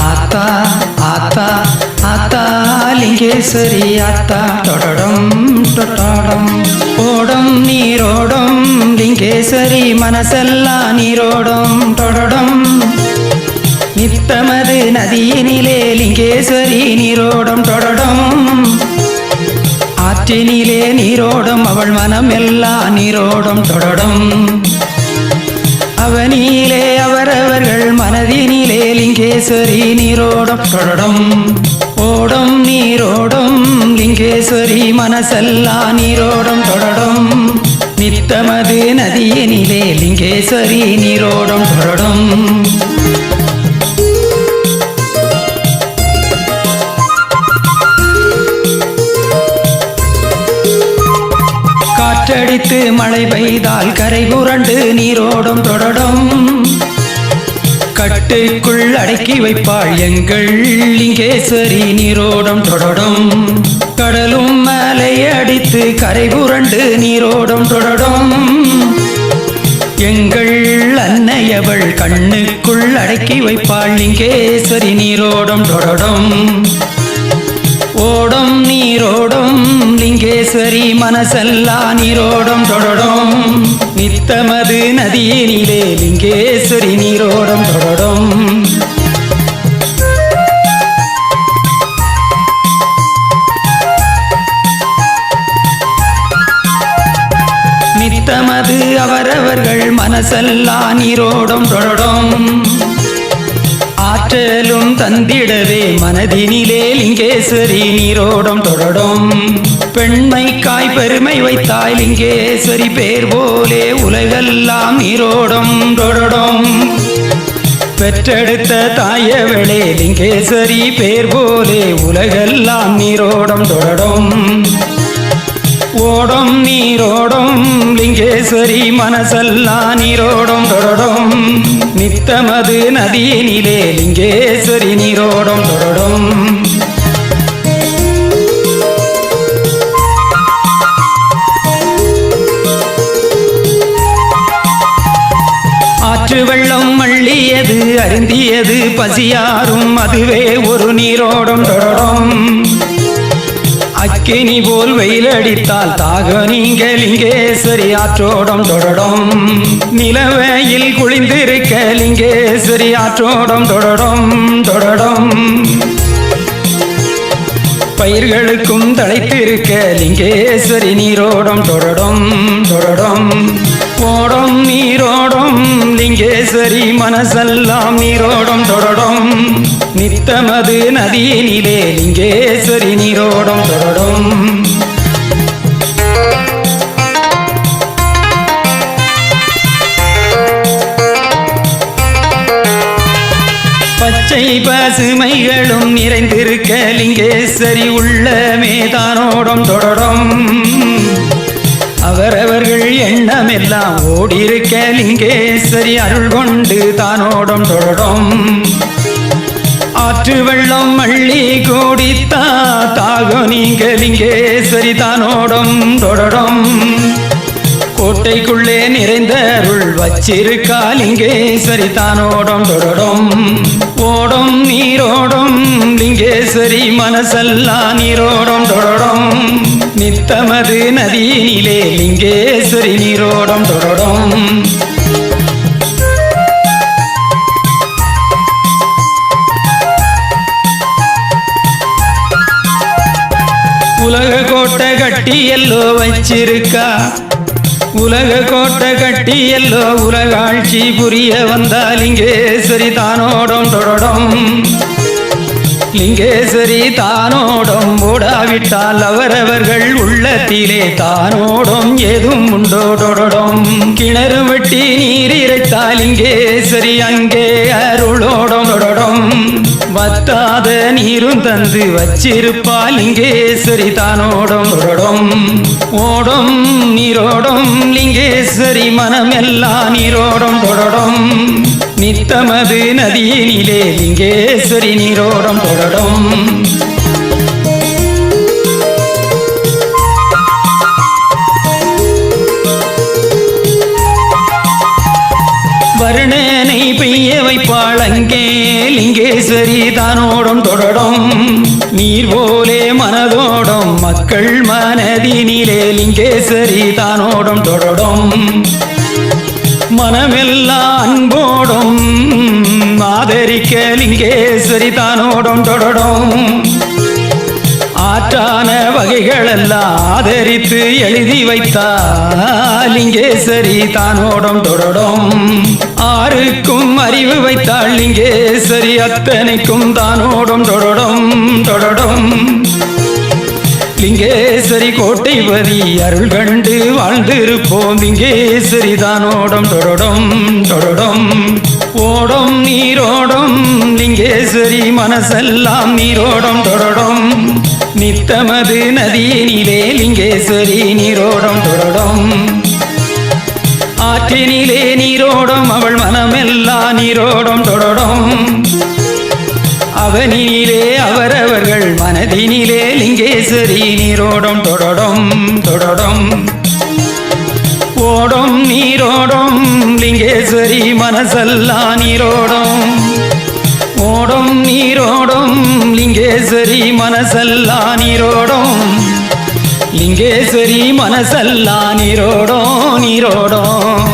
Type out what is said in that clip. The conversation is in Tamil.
ஆத்தா ஆத்தா ஆத்தா லிங்கேஸ்வரி ஆத்தா டொடடம் டொட்டாடம் ஓடம் நீரோடம் லிங்கேஸ்வரி மனசெல்லாம் நீரோடம் டொடடம் நித்தமது நதியினிலே லிங்கேஸ்வரி நீரோடம் டொடடம் ஆற்றினிலே நீரோடும் அவள் மனம் எல்லாம் நீரோடும் தொடடும் அவனிலே அவரவர்கள் மனதினிலே லிங்கேஸ்வரி நீரோடும் தொடடும் ஓடும் நீரோடும் லிங்கேஸ்வரி மனசெல்லாம் நீரோடும் தொடடும் நித்தமது நதியினிலே லிங்கேஸ்வரி நீரோடும் தொடடும் காற்றடித்து மழை பெய்தால் கரை புரண்டு நீரோடும் தொடடும் கட்டுக்குள் அடக்கி வைப்பாள் எங்கள் லிங்கேஸ்வரி நீரோடும் தொடடும் கடலும் மலை அடித்து கரை புரண்டு நீரோடும் தொடடும் எங்கள் அன்னையவள் கண்ணுக்குள் அடக்கி வைப்பாள் லிங்கேஸ்வரி நீரோடும் தொடடும் ஓடும் நீரோடும் லிங்கேஸ்வரி மனசெல்லாம் நீரோடும் தொடடும் நித்தமது நதியினிலே லிங்கேஸ்வரி நீரோடும் தொடடும் நித்தமது அவரவர்கள் மனசெல்லாம் நீரோடும் தொடடும் ஆற்றலும் தந்திடவே மனதினிலே லிங்கேஸ்வரி நீரோடும் தொடடும் பெண்மைக்காய் பெருமை வைத்தாய் லிங்கேஸ்வரி பேர் போலே உலகெல்லாம் நீரோடும் தொடடும் பெற்றெடுத்த தாயவளே லிங்கேஸ்வரி பேர் போலே உலகெல்லாம் நீரோடும் தொடடும் ஓடும் நீரோடும் லிங்கேஸ்வரி மனசெல்லாம் நீரோடும் தொடடும் நித்தமது நதியினிலே லிங்கேஸ்வரி நீரோடும் தொடடும் ஆற்று வெள்ளம் மள்ளியது அருந்தியது பசியாரும் அதுவே ஒரு நீரோடும் தொடரும் அக்கினி போல் வெயிலடித்தால் தாக நீங்க லிங்கேஸ்வரி ஆற்றோடும் தொடடும் நிலவையில் குளிந்திருக்க லிங்கேஸ்வரி ஆற்றோடும் தொடடும் தொடடும் பயிர்களுக்கும் தழைத்திருக்க லிங்கேஸ்வரி நீரோடும் தொடடும் தொடடும் ஓடும் நீரோடும் லிங்கேஸ்வரி மனசெல்லாம் நீரோடும் தொடடும் நித்தமது நதியினிலே லிங்கேஸ்வரி நீரோடும் தொடடும் பச்சை பசுமைகளும் நிறைந்திருக்க லிங்கேஸ்வரி உள்ளமே தானோடும் தொடடும் அவரவர்கள் எண்ணமெல்லாம் ஓடிருக்க லிங்கேஸ்வரி அருள் கொண்டு தானோடும் தொடடும் ஆற்று வெள்ளம் மள்ளி கூடித்தா தாக நீங்க லிங்கேஸ்வரி தானோடும் தொடடும் கோட்டைக்குள்ளே நிறைந்த அருள் வச்சிருக்கா லிங்கேஸ்வரி தானோடும் தொடடும் ஓடும் நீரோடும் லிங்கேஸ்வரி மனசெல்லாம் நீரோடும் தொடடும் நித்தமது நதியினிலே லிங்கேஸ்வரி நீரோடும் தொடடும் உலக கோட்டை கட்டி எல்லோ வச்சிருக்கா உலக கோட்டை கட்டி எல்லோ உலகாட்சி புரிய வந்தால் லிங்கேஸ்வரி தானோடும் தொடடும் லிங்கேஸ்வரி தானோடும் ஓடாவிட்டால் அவரவர்கள் உள்ளத்திலே தானோடும் ஏதும் உண்டோ தொடடும் கிணறு வெட்டி நீர் இறைத்தால் லிங்கேஸ்வரி அங்கே அருளோடும் தொடடும் வத்தாத நீரும் தந்து வச்சிருப்பால் லிங்கேஸ்வரி தானோடும் தொடடும் ஓடும் நீரோடும் லிங்கேஸ்வரி மனமெல்லாம் நீரோடும் தொடடும் நித்தமது நதியினிலே லிங்கேஸ்வரி நீரோடும் தொடடும் கருணனை பெய்ய வைப்பாள் அங்கே லிங்கேஸ்வரி தானோடும் தொடடும் நீர் போலே மனதோடும் மக்கள் மனதினிலே லிங்கேஸ்வரி தானோடும் தொடடும் மனமெல்லாம் அன்போடும் ஆதரிக்க லிங்கேஸ்வரி தானோடும் தொடடும் ஆற்றான வகைகளெல்லாம் ஆதரித்து எழுதி வைத்தாள் லிங்கேஸ்வரி தானோடும் தொடடும் ஆருக்கும் அறிவு வைத்தாள் லிங்கேஸ்வரி அத்தனைக்கும் தானோடும் தொடடும் தொடடும் லிங்கேஸ்வரி கோட்டைபதி அருள் கண்டு வாழ்ந்திருப்போம் லிங்கேஸ்வரி தானோடும் தொடடும் தொடடும் ஓடும் நீரோடும் லிங்கேஸ்வரி மனசெல்லாம் நீரோடும் தொடடும் நித்தமது நதியினிலே லிங்கேஸ்வரி நீரோடும் தொடடும் ஆற்றினிலே நீரோடும் அவள் மனமெல்லாம் நீரோடும் தொடடும் அவனிலே அவரவர்கள் மனதினிலே லிங்கேஸ்வரி நீரோடும் தொடடும் தொடடும் ஓடும் நீரோடும் லிங்கேஸ்வரி மனசெல்லாம் நீரோடும் ஓடும் நீரோடும் லிங்கேஸ்வரி மனசெல்லாம் நீரோடும் லிங்கேஸ்வரி மனசெல்லாம் நீரோடும் நீரோடும்